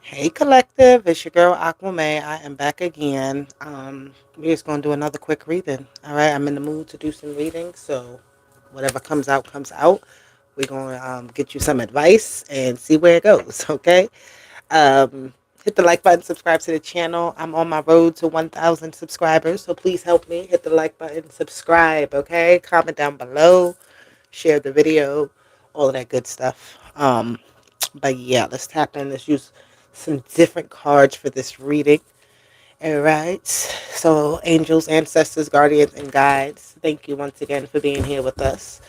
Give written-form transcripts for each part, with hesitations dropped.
Hey collective, it's your girl Aquame. I am back again. We're just gonna do another quick reading. All right, I'm in the mood to do some reading, so whatever comes out comes out. We're gonna get you some advice and see where it goes. Okay. Um, Hit the like button, subscribe to the channel. I'm on my road to 1,000 subscribers, so please help me. Hit the like button, subscribe. Okay, comment down below, share the video, all of that good stuff. But yeah, let's tap in. Let's use some different cards for this reading. All right. So, angels, ancestors, guardians, and guides, thank you once again for being here with us.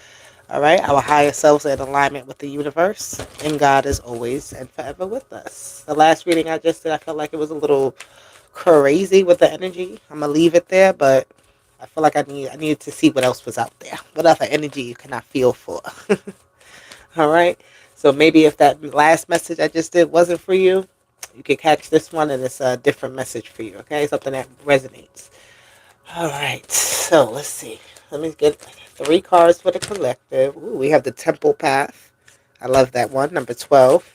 All right. Our higher selves are in alignment with the universe, and God is always and forever with us. The last reading I just did, I felt like it was a little crazy with the energy. I'm gonna leave it there, but I feel like I needed to see what else was out there. What other energy you can I feel for? All right. So maybe if that last message I just did wasn't for you, you can catch this one and it's a different message for you. Okay. Something that resonates. All right. So let's see. Let me get three cards for the collective. Ooh, we have the Temple Path. I love that one. Number 12.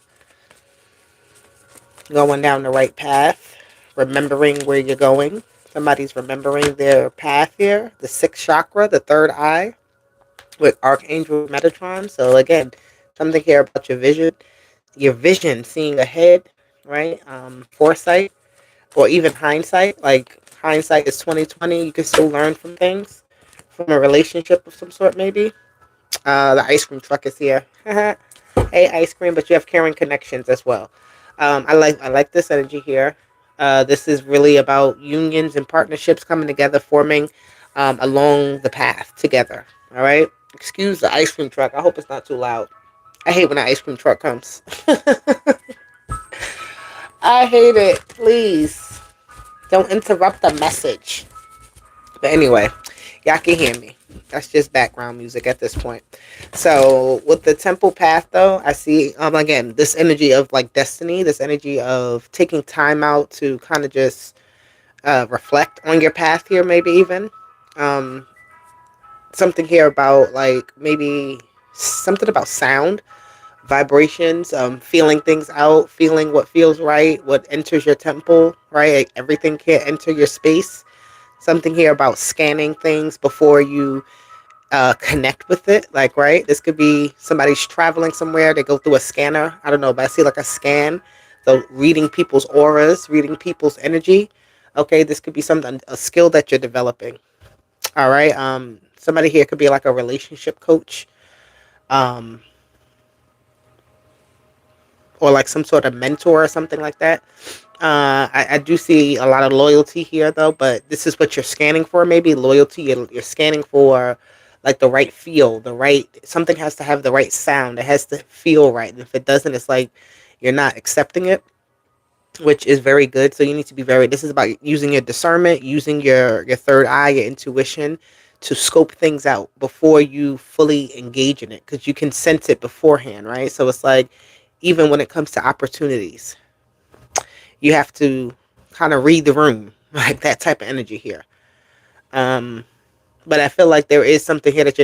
Going down the right path. Remembering where you're going. Somebody's remembering their path here. The sixth chakra, the third eye, with Archangel Metatron. So again, something here about your vision, seeing ahead, right? Foresight, or even hindsight. Like hindsight is 2020. You can still learn from things, from a relationship of some sort, maybe. The ice cream truck is here. Hey, ice cream, but you have caring connections as well. I like this energy here. This is really about unions and partnerships coming together, forming along the path together. All right. Excuse the ice cream truck. I hope it's not too loud. I hate when the ice cream truck comes. I hate it. Please don't interrupt the message. But anyway, y'all can hear me. That's just background music at this point. So with the temple path though, I see again this energy of like destiny, this energy of taking time out to kind of just reflect on your path here, maybe even um something here about like maybe something about sound, vibrations, feeling things out, feeling what feels right, what enters your temple, right? Like everything can enter your space. Something here about scanning things before you connect with it. Like, right? This could be somebody's traveling somewhere. They go through a scanner. I don't know, but I see like a scan. So reading people's auras, reading people's energy. Okay, this could be something, a skill that you're developing. All right. Somebody here could be like a relationship coach. Um, or like some sort of mentor or something like that. I do see a lot of loyalty here though, but this is what you're scanning for. Maybe loyalty. You're scanning for like the right feel, the right something has to have the right sound. It has to feel right. And if it doesn't, it's like you're not accepting it, which is very good. So you need to be very. This is about using your discernment, using your third eye, your intuition, to scope things out before you fully engage in it, because you can sense it beforehand, right? So it's like even when it comes to opportunities, you have to kind of read the room, like that type of energy here. Um, but I feel like there is something here that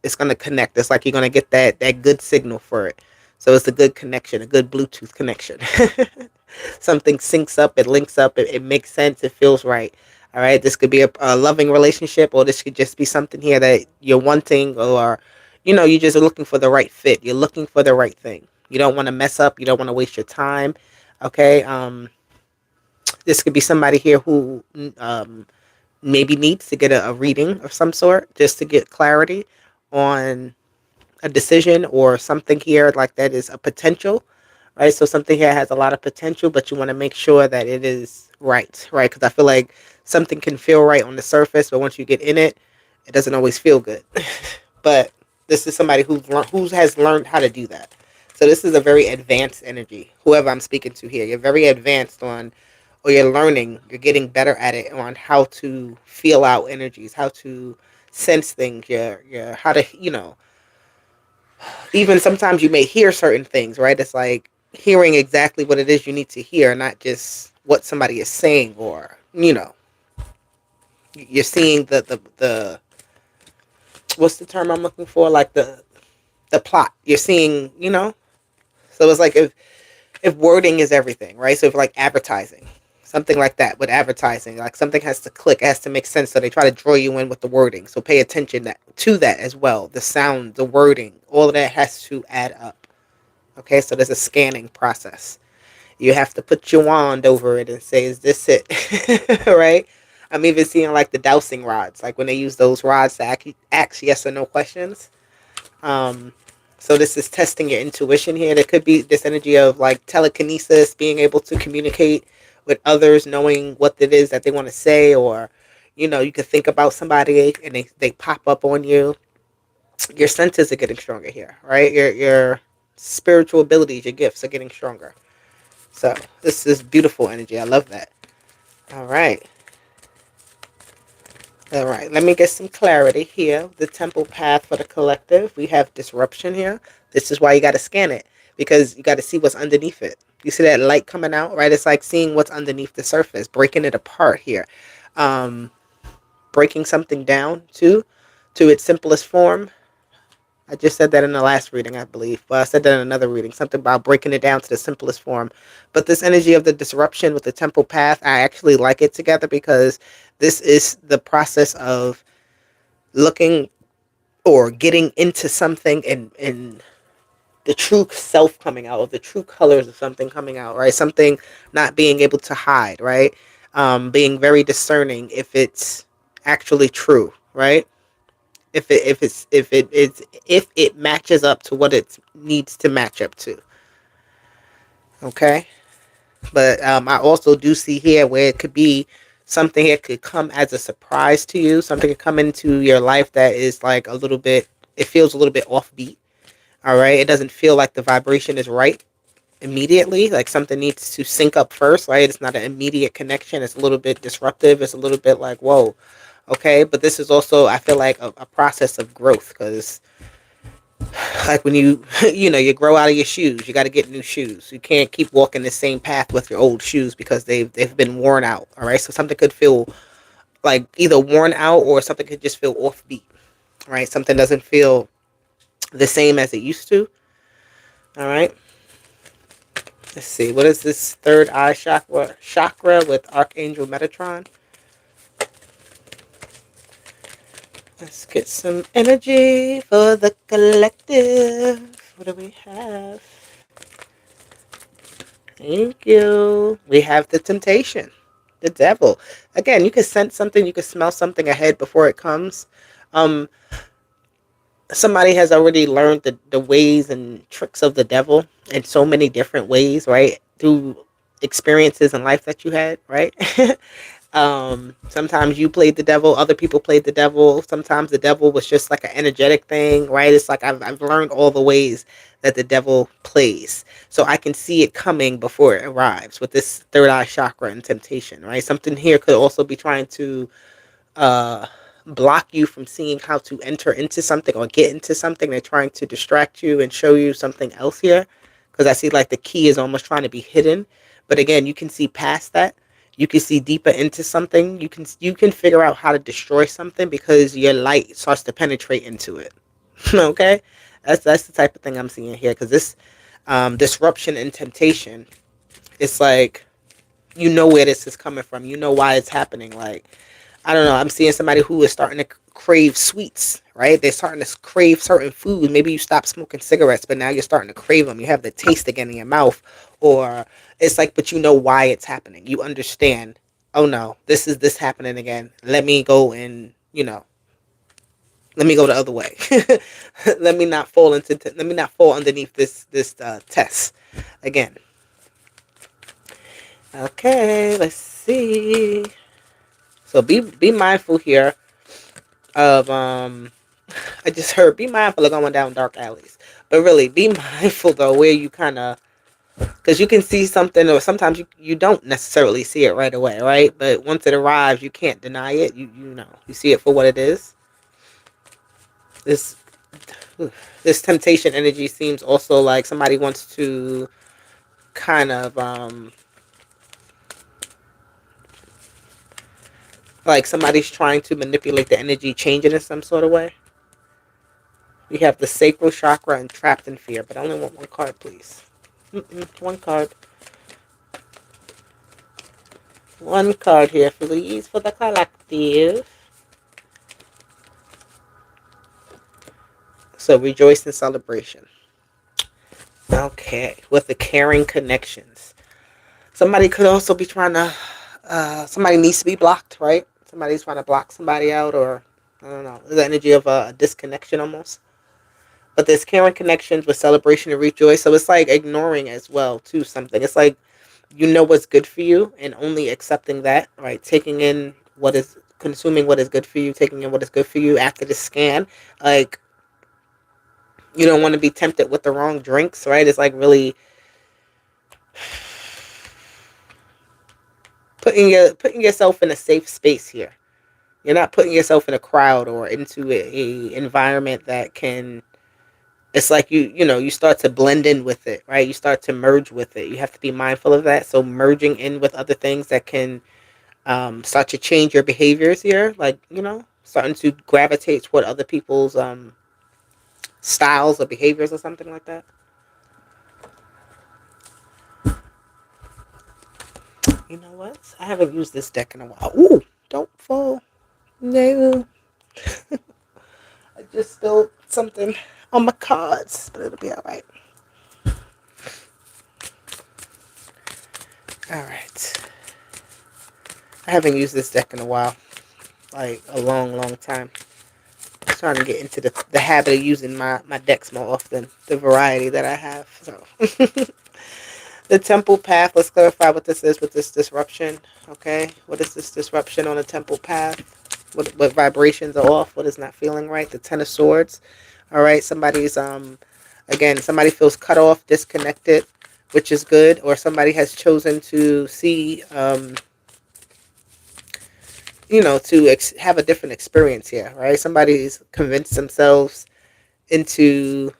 it's gonna connect. It's like you're gonna get that good signal for it. So it's a good connection, a good Bluetooth connection. Something syncs up, it links up, it makes sense, it feels right. All right, this could be a loving relationship, or this could just be something here that you're wanting, or you're just looking for the right fit. You're looking for the right thing. You don't want to mess up. You don't want to waste your time. Okay. This could be somebody here who maybe needs to get a reading of some sort just to get clarity on a decision or something here like that is a potential, right? So something here has a lot of potential, but you want to make sure that it is right, right? Because I feel like something can feel right on the surface, but once you get in it, it doesn't always feel good. But this is somebody who has learned how to do that. So this is a very advanced energy. Whoever I'm speaking to here, you're very advanced on, or you're learning, you're getting better at it on how to feel out energies, how to sense things. You're how to even sometimes you may hear certain things, right? It's like hearing exactly what it is you need to hear, not just what somebody is saying, or you're seeing the what's the term I'm looking for? Like the plot. You're seeing, so it's like if wording is everything, right? So if like advertising, something like that with advertising, like something has to click, it has to make sense. So they try to draw you in with the wording. So pay attention to that as well. The sound, the wording, all of that has to add up. Okay, so there's a scanning process. You have to put your wand over it and say, "Is this it?" Right? I'm even seeing like the dowsing rods, like when they use those rods to ask yes or no questions. Um, so this is testing your intuition here. There could be this energy of like telekinesis, being able to communicate with others, knowing what it is that they want to say, or you could think about somebody and they pop up on you. Your senses are getting stronger here, right? Your spiritual abilities, your gifts are getting stronger. So this is beautiful energy. I love that. All right. All right, let me get some clarity here. The temple path for the collective. We have disruption here. This is why you got to scan it, because you got to see what's underneath it. You see that light coming out, right? It's like seeing what's underneath the surface, breaking it apart here. Um, Breaking something down to its simplest form. I just said that in the last reading, I believe. Well, I said that in another reading, something about breaking it down to the simplest form. But this energy of the disruption with the temple path, I actually like it together because this is the process of looking or getting into something and the true self coming out, or the true colors of something coming out, right? Something not being able to hide, right? Being very discerning if it's actually true, right? If it matches up to what it needs to match up to. Okay, but I also do see here where it could be something that could come as a surprise to you. Something could come into your life that is like a little bit. It feels a little bit offbeat. All right, it doesn't feel like the vibration is right immediately. Like something needs to sync up first, right? It's not an immediate connection. It's a little bit disruptive. It's a little bit like whoa. Okay, but this is also, I feel like, a process of growth, because like when you you grow out of your shoes, you got to get new shoes. You can't keep walking the same path with your old shoes because they've been worn out. All right, so something could feel like either worn out, or something could just feel offbeat. Right, something doesn't feel the same as it used to. All right, let's see, what is this third eye chakra with Archangel Metatron? Let's get some energy for the collective. What do we have? Thank you. We have the temptation, the devil. Again, you can sense something, you can smell something ahead before it comes. Um, Somebody has already learned the ways and tricks of the devil in so many different ways, right? Through experiences in life that you had, right? Sometimes you played the devil, other people played the devil. Sometimes the devil was just like an energetic thing, right? It's like I've learned all the ways that the devil plays. So I can see it coming before it arrives with this third eye chakra and temptation, right? Something here could also be trying to uh, block you from seeing how to enter into something or get into something. They're trying to distract you and show you something else here. Because I see like the key is almost trying to be hidden. But again, you can see past that. You can see deeper into something. You can figure out how to destroy something because your light starts to penetrate into it. Okay, that's the type of thing I'm seeing here. Because this disruption and temptation, it's like you know where this is coming from. You know why it's happening. Like I don't know. I'm seeing somebody who is starting to crave sweets, right? They're starting to crave certain foods. Maybe you stop smoking cigarettes, but now you're starting to crave them. You have the taste again in your mouth, or it's like, but you know why it's happening. You understand. Oh no, this happening again. Let me go and let me go the other way. Let me not fall underneath this test again. Okay, let's see. So be mindful here of I just heard be mindful of going down dark alleys. But really be mindful though where you kind of, because you can see something, or sometimes you don't necessarily see it right away, right? But once it arrives, you can't deny it. You see it for what it is. This this temptation energy seems also like somebody wants to kind of like somebody's trying to manipulate the energy, change it in some sort of way. We have the sacral chakra and trapped in fear, but I only want one card, please. One card. One card here, please, for the collective. So rejoice and celebration. Okay, with the caring connections. Somebody could also be trying to. Somebody needs to be blocked, right? Somebody's trying to block somebody out, or I don't know. The energy of a disconnection almost. But there's caring connections with celebration and rejoice. So it's like ignoring as well too something. It's like you know what's good for you and only accepting that, right? Taking in what is consuming what is good for you, taking in what is good for you after the scan. Like you don't want to be tempted with the wrong drinks, right? It's like really putting yourself in a safe space here. You're not putting yourself in a crowd or into a environment that can. It's like you start to blend in with it, right? You start to merge with it. You have to be mindful of that. So merging in with other things that can start to change your behaviors here, like starting to gravitate toward other people's styles or behaviors or something like that. You know what? I haven't used this deck in a while. Ooh, don't fall. No. I just spilled something on my cards, but it'll be all right. All right. I haven't used this deck in a while, like a long, long time. I'm trying to get into the habit of using my decks more often, the variety that I have. So, the temple path. Let's clarify what this is with this disruption. Okay, what is this disruption on the temple path? What vibrations are off? What is not feeling right? The Ten of Swords. All right, somebody's again, somebody feels cut off, disconnected, which is good, or somebody has chosen to see have a different experience here, right? Somebody's convinced themselves into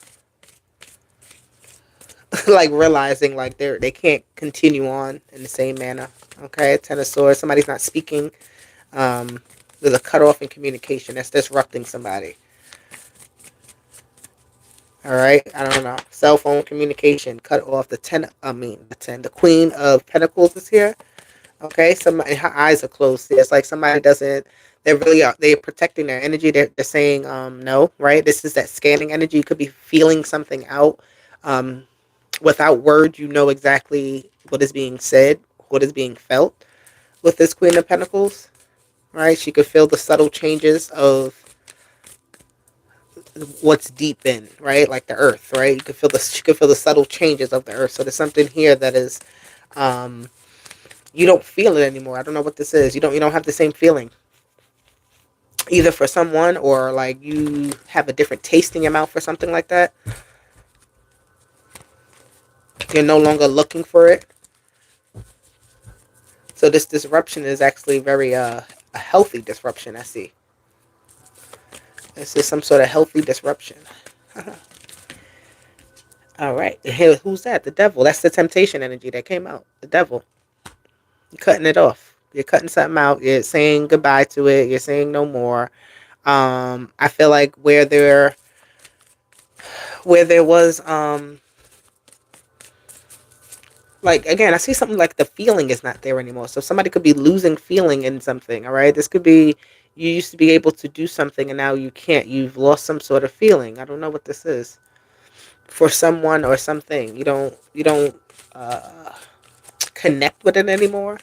like realizing like they can't continue on in the same manner. Okay, Ten of Swords. Somebody's not speaking. There's a cutoff in communication that's disrupting somebody. All right, I don't know. Cell phone communication cut off. The Queen of Pentacles is here. Okay, somebody her eyes are closed. It's like somebody doesn't. They really are. They're protecting their energy. They're saying no. Right. This is that scanning energy. You could be feeling something out. Um, Without words, you know exactly what is being said, what is being felt with this Queen of Pentacles. Right. She could feel the subtle changes of what's deep in. Right. Like the earth. Right. She could feel the subtle changes of the earth. So there's something here that is. You don't feel it anymore. I don't know what this is. You don't have the same feeling either for someone or like you have a different taste in your mouth or something like that. You're no longer looking for it. So this disruption is actually very a healthy disruption. I see. This is some sort of healthy disruption. All right. Hey, who's that? The devil. That's the temptation energy that came out. The devil. You're cutting it off. You're cutting something out. You're saying goodbye to it. You're saying no more. I feel like where there was like again, I see something like the feeling is not there anymore. So somebody could be losing feeling in something. All right, this could be you used to be able to do something and now you can't. You've lost some sort of feeling. I don't know what this is for someone or something. You don't connect with it anymore.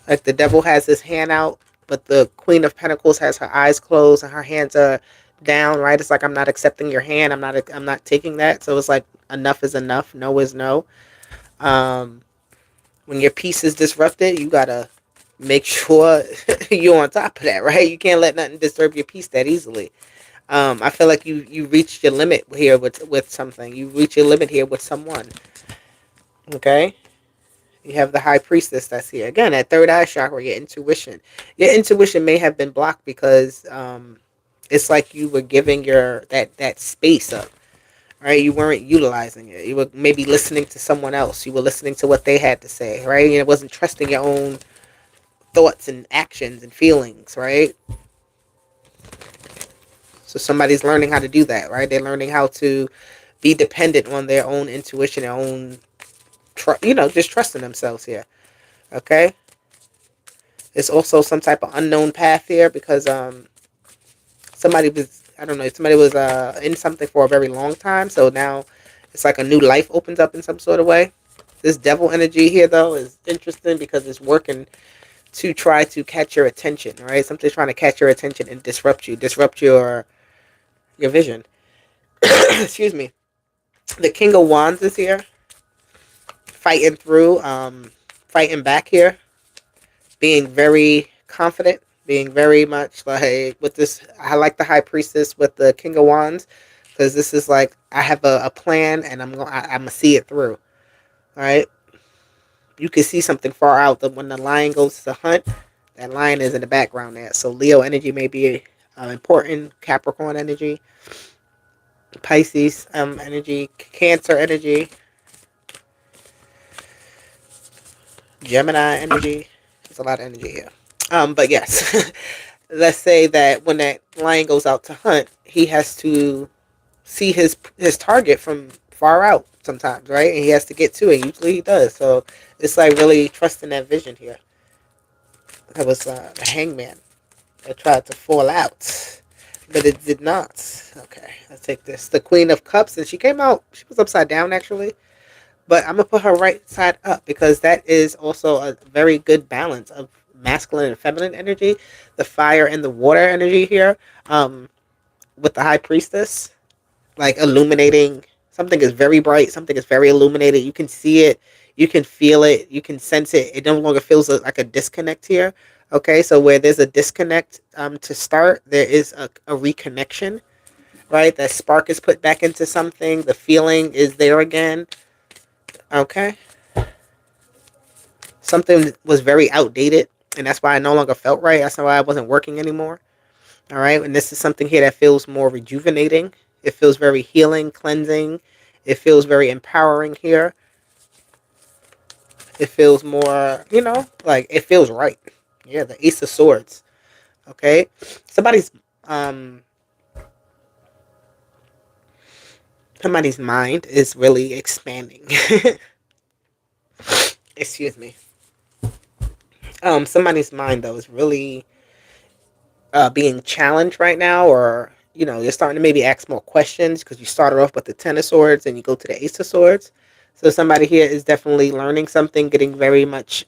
Like the devil has his hand out, but the Queen of Pentacles has her eyes closed and her hands are down. Right? It's like I'm not accepting your hand. I'm not taking that. So it's like enough is enough. No is no. Um, when your peace is disrupted, you gotta make sure you're on top of that. Right? You can't let nothing disturb your peace that easily. I feel like you reached your limit here with something. You reach your limit here with someone. Okay. You have the high priestess that's here. Again, that third eye chakra, your intuition. Your intuition may have been blocked because it's like you were giving that space up. Right? You weren't utilizing it. You were maybe listening to someone else. You were listening to what they had to say, right? And it wasn't trusting your own thoughts and actions and feelings, right? So somebody's learning how to do that, right? They're learning how to be dependent on their own intuition, their own, just trusting themselves here. Okay. It's also some type of unknown path here because somebody was, I don't know, somebody was in something for a very long time, so now it's like a new life opens up in some sort of way. This devil energy here though is interesting because it's working to try to catch your attention, right? Something's trying to catch your attention and disrupt your vision. Excuse me. The King of Wands is here, fighting through, fighting back here, being very confident, being very much like with this. I like the High Priestess with the King of Wands because this is like I have a plan and I'm gonna see it through. All right, you can see something far out. That when the lion goes to hunt, that lion is in the background there. So Leo energy may be important. Capricorn energy, Pisces energy, Cancer energy, Gemini energy. There's a lot of energy here. But yes, let's say that when that lion goes out to hunt, he has to see his target from far out sometimes, right? And he has to get to it. Usually he does. So it's like really trusting that vision here. That was the hangman that tried to fall out, but it did not. Okay, let's take this. The Queen of Cups, and she came out. She was upside down actually, but I'm gonna put her right side up because that is also a very good balance of masculine and feminine energy, the fire and the water energy here. With the High Priestess, like illuminating something is very bright, something is very illuminated. You can see it, you can feel it, you can sense it. It no longer feels like a disconnect here. Okay, so where there's a disconnect to start, there is a reconnection, right? That spark is put back into something, the feeling is there again. Okay, something was very outdated, and that's why I no longer felt right. That's why I wasn't working anymore. All right, and this is something here that feels more rejuvenating. It feels very healing, cleansing. It feels very empowering here. It feels more, like it feels right. Yeah, the Ace of Swords. Okay, somebody's um somebody's mind is really expanding. Excuse me. Somebody's mind though is really being challenged right now, or you're starting to maybe ask more questions because you started off with the Ten of Swords and you go to the Ace of Swords. So somebody here is definitely learning something, getting very much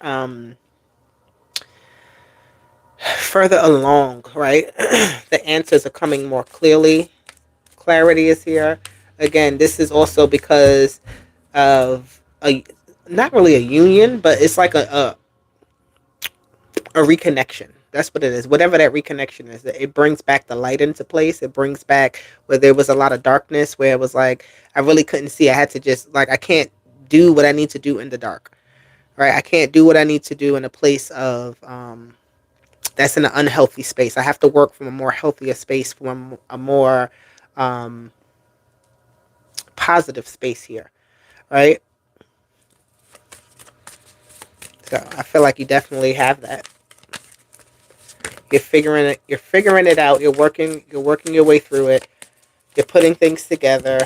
further along, right? The answers are coming more clearly. Clarity is here. Again, this is also because of a not really a union, but it's like a reconnection. That's what it is. Whatever that reconnection is, it brings back the light into place. It brings back where there was a lot of darkness, where it was like I really couldn't see. I had to just like I can't do what I need to do in the dark, right? I can't do what I need to do in a place of that's in an unhealthy space. I have to work from a more healthier space, from a more um, positive space here, right? So I feel like you definitely have that. You're figuring it. You're figuring it out. You're working. You're working your way through it. You're putting things together.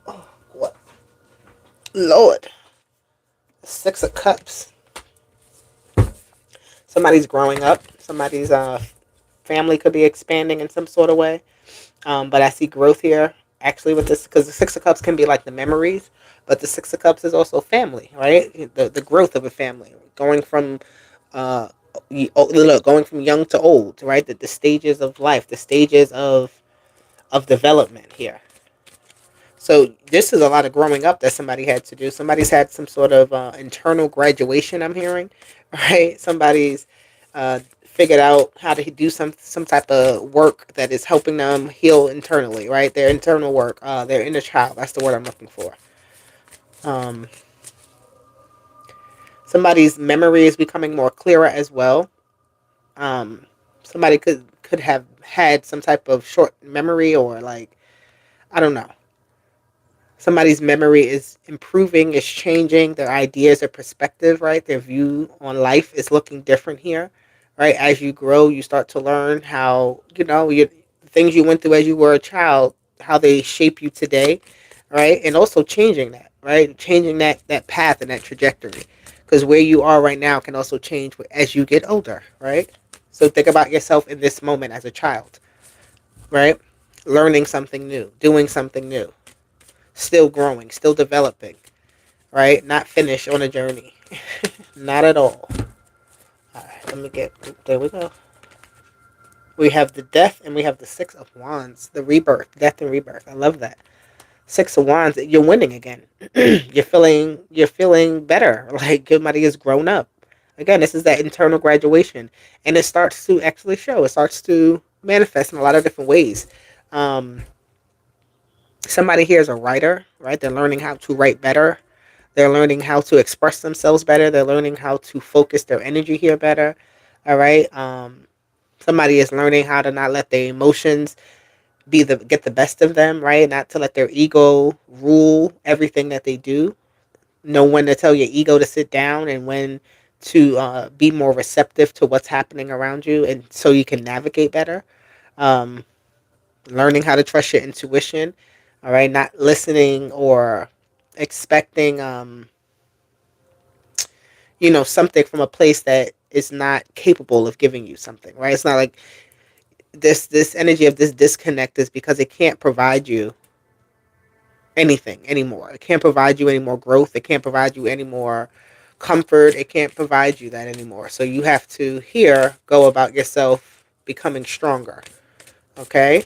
Oh, what? Lord. Six of Cups. Somebody's growing up. Somebody's family could be expanding in some sort of way. But I see growth here actually with this because the Six of Cups can be like the memories, but the Six of Cups is also family, right? The growth of a family, going from uh, going from young to old, right? The stages of life, the stages of development here. So this is a lot of growing up that somebody had to do. Somebody's had some sort of internal graduation. I'm hearing, right? Somebody's figured out how to do some type of work that is helping them heal internally, right? Their internal work, their inner child. That's the word I'm looking for. Um, Somebody's memory is becoming more clearer as well. Um, Somebody could have had some type of short memory, or like I don't know. Somebody's memory is improving, is changing, their ideas, their perspective, right? Their view on life is looking different here, right? As you grow, you start to learn how, things you went through as you were a child how they shape you today, right? And also changing that, right? Changing that path and that trajectory, because where you are right now can also change as you get older, right? So think about yourself in this moment as a child, right? Learning something new, doing something new, still growing, still developing, right? Not finished on a journey, not at all. All right, let me get. There we go. We have the death and we have the Six of Wands, the rebirth, death and rebirth. I love that. Six of Wands, you're winning again. You're feeling better. Like your money has grown up. Again, this is that internal graduation, and it starts to actually show. It starts to manifest in a lot of different ways. Um, Somebody here is a writer, right? They're learning how to write better. They're learning how to express themselves better. They're learning how to focus their energy here better. All right. Somebody is learning how to not let their emotions get the best of them, right? Not to let their ego rule everything that they do. Know when to tell your ego to sit down and when to be more receptive to what's happening around you, and so you can navigate better. Um, Learning how to trust your intuition, all right? Not listening or expecting, something from a place that is not capable of giving you something, right? It's not like this energy of this disconnect is because it can't provide you anything anymore. It can't provide you any more growth. It can't provide you any more comfort. It can't provide you that anymore. So you have to here go about yourself becoming stronger. Okay?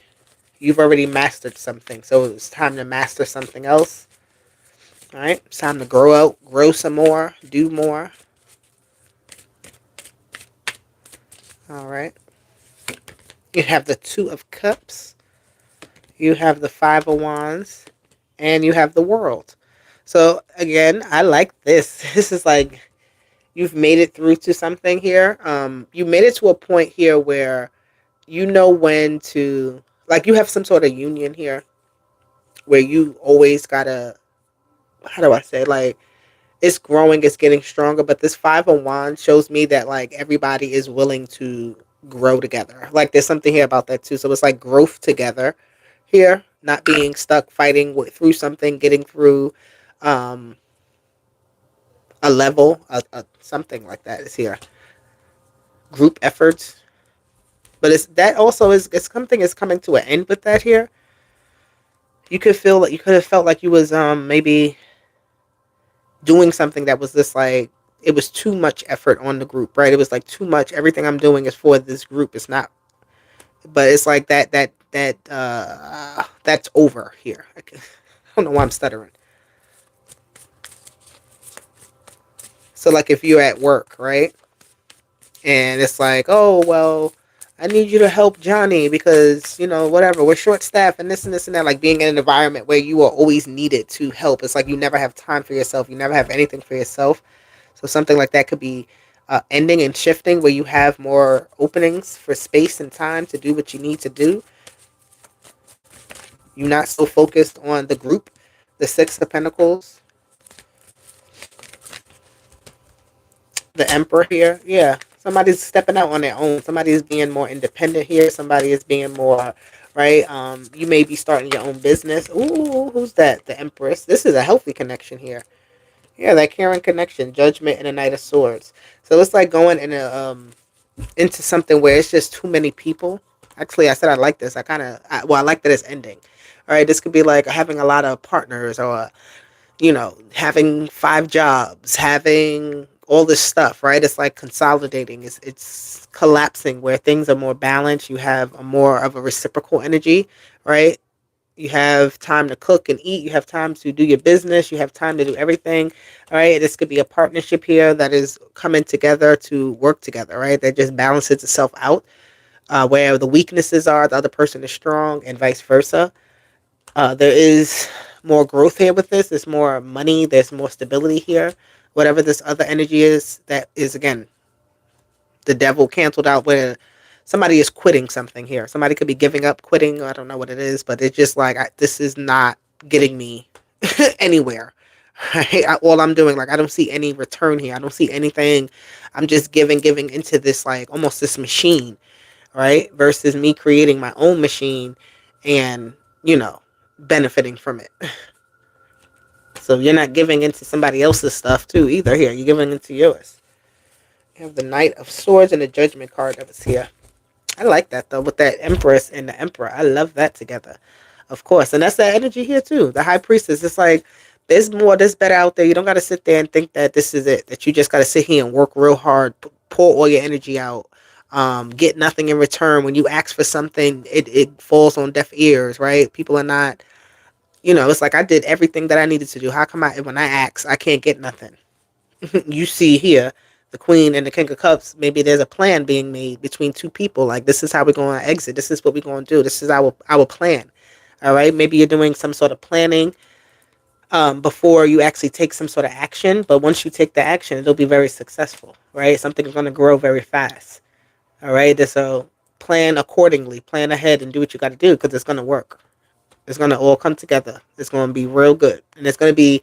You've already mastered something. So it's time to master something else. All right? It's time to grow some more, do more. All right? You have the Two of Cups. You have the Five of Wands. And you have the World. So again, I like this. This is like you've made it through to something here. You made it to a point here where you know when to, like, you have some sort of union here where you always gotta, how do I say, like, it's growing, it's getting stronger, but this Five of Wands shows me that like everybody is willing to grow together. Like there's something here about that too. So it's like growth together here, not being stuck fighting through something, getting through um a level, something like that is here. Group efforts, but it's that also is, it's something is coming to an end with that here. You could feel like you could have felt like you was maybe doing something that was just like it was too much effort on the group, right? It was like too much. Everything I'm doing is for this group. It's not, but it's like that's over here. I don't know why I'm stuttering. So like if you're at work, right? And it's like, oh well, I need you to help Johnny because whatever, we're short staffed and this and that. Like being in an environment where you are always needed to help, it's like you never have time for yourself, you never have anything for yourself. So something like that could be ending and shifting, where you have more openings for space and time to do what you need to do. You're not so focused on the group. The Six of Pentacles, the Emperor here. Yeah, somebody's stepping out on their own. Somebody's being more independent here. Somebody is being more, right. You may be starting your own business. Ooh, who's that? The Empress. This is a healthy connection here. Yeah, that caring connection, Judgment, and a Knight of Swords. So it's like going in into something where it's just too many people. Actually, I said I like this. I like that it's ending. All right, this could be like having a lot of partners, or having five jobs, having all this stuff, right? It's like consolidating. It's collapsing where things are more balanced. You have a more of a reciprocal energy, right? You have time to cook and eat. You have time to do your business. You have time to do everything. All right. This could be a partnership here that is coming together to work together, right? That just balances itself out. Where the weaknesses are, the other person is strong, and vice versa. There is more growth here with this. There's more money. There's more stability here. Whatever this other energy is, that is, again, the devil canceled out, where somebody is quitting something here. Somebody could be giving up, quitting. I don't know what it is, but it's just like, this is not getting me anywhere. Right? All I'm doing, like, I don't see any return here. I don't see anything. I'm just giving into this, like, almost this machine, right? Versus me creating my own machine and, benefiting from it. So you're not giving into somebody else's stuff too either. Here, you're giving into yours. You have the Knight of Swords and the Judgment card that was here. I like that though, with that Empress and the Emperor. I love that together. Of course. And that's that energy here too. The High Priestess. It's like there's more, there's better out there. You don't gotta sit there and think that this is it. That you just gotta sit here and work real hard, pour all your energy out. Get nothing in return. When you ask for something, it falls on deaf ears, right? People are not, it's like I did everything that I needed to do. How come when I ask, I can't get nothing? You see here, the Queen and the King of Cups, maybe there's a plan being made between two people. Like, this is how we're going to exit. This is what we're going to do. This is our plan. All right. Maybe you're doing some sort of planning before you actually take some sort of action. But once you take the action, it'll be very successful. Right. Something's going to grow very fast. All right. So plan accordingly, plan ahead and do what you got to do because it's going to work. It's going to all come together. It's going to be real good. And it's going to be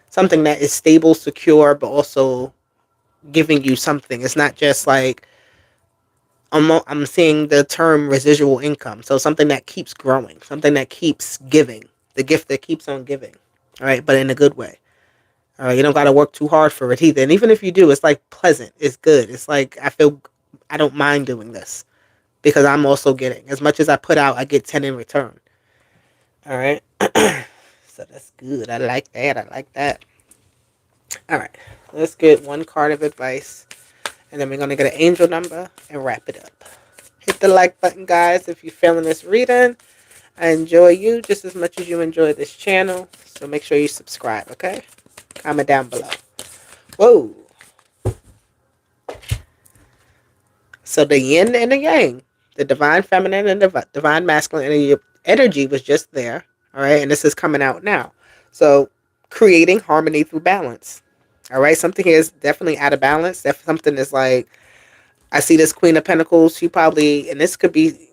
something that is stable, secure, but also giving you something. It's not just like I'm seeing the term residual income. So something that keeps growing, something that keeps giving, the gift that keeps on giving. All right, but in a good way. All right, you don't got to work too hard for it either. And even if you do, it's like pleasant. It's good. It's like I don't mind doing this because I'm also getting as much as I put out. I get 10 in return. All right, so that's good. I like that. I like that. All right, let's get one card of advice. And then we're going to get an angel number and wrap it up. Hit the like button, guys, if you're feeling this reading. I enjoy you just as much as you enjoy this channel. So make sure you subscribe, okay? Comment down below. Whoa. So the yin and the yang. The divine feminine and the divine masculine energy was just there. All right? And this is coming out now. So creating harmony through balance. All right? Something here is definitely out of balance. That's something that's like, I see this Queen of Pentacles. She probably, and this could be,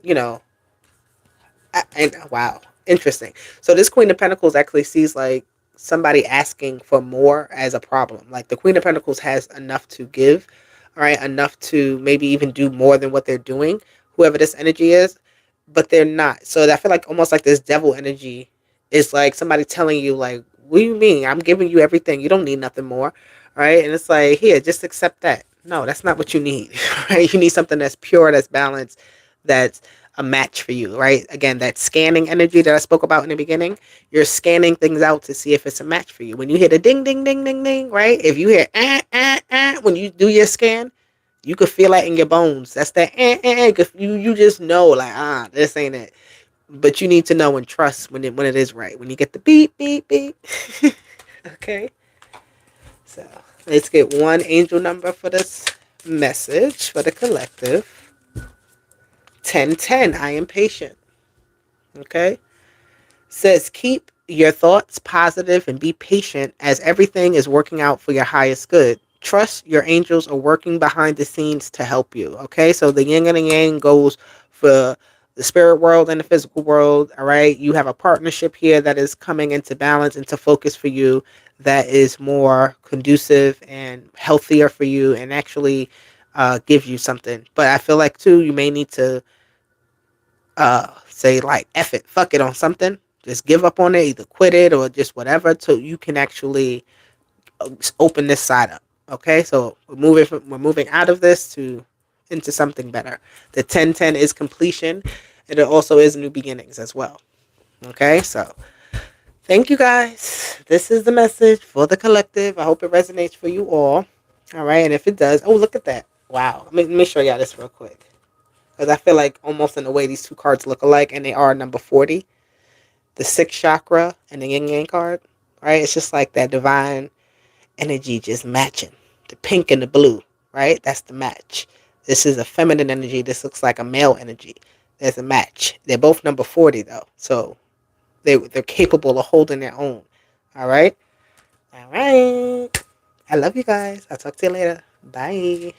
and wow, interesting. So this Queen of Pentacles actually sees like somebody asking for more as a problem. Like the Queen of Pentacles has enough to give, all right, enough to maybe even do more than what they're doing, whoever this energy is, but they're not. So I feel like almost like this devil energy is like somebody telling you like, what do you mean? I'm giving you everything. You don't need nothing more, right? And it's like, here, just accept that. No, that's not what you need, right? You need something that's pure, that's balanced, that's a match for you, right? Again, that scanning energy that I spoke about in the beginning, you're scanning things out to see if it's a match for you. When you hear the ding, ding, ding, ding, ding, right? If you hear when you do your scan, you could feel that in your bones. That's that you just know like, this ain't it. But you need to know and trust when it is right. When you get the beep, beep, beep. Okay. So let's get one angel number for this message for the collective. 1010. I am patient. Okay. Says keep your thoughts positive and be patient as everything is working out for your highest good. Trust your angels are working behind the scenes to help you. Okay. So the yin and the yang goes for the spirit world and the physical world. All right. You have a partnership here that is coming into balance, into focus for you, that is more conducive and healthier for you and actually give you something. But I feel like too, you may need to say like F it, fuck it on something. Just give up on it, either quit it or just whatever, so you can actually open this side up. Okay, so we're moving out of this to into something better. The 1010 is completion, and it also is new beginnings as well. Okay, so thank you guys. This is the message for the collective. I hope it resonates for you all. All right, and if it does, oh look at that! Wow, let me show y'all this real quick. Because I feel like almost in a way these two cards look alike, and they are number 40. The 6th chakra and the yin yang card. Right? It's just like that divine energy just matching. The pink and the blue. Right? That's the match. This is a feminine energy. This looks like a male energy. There's a match. They're both number 40 though. So they're capable of holding their own. Alright? Alright. I love you guys. I'll talk to you later. Bye.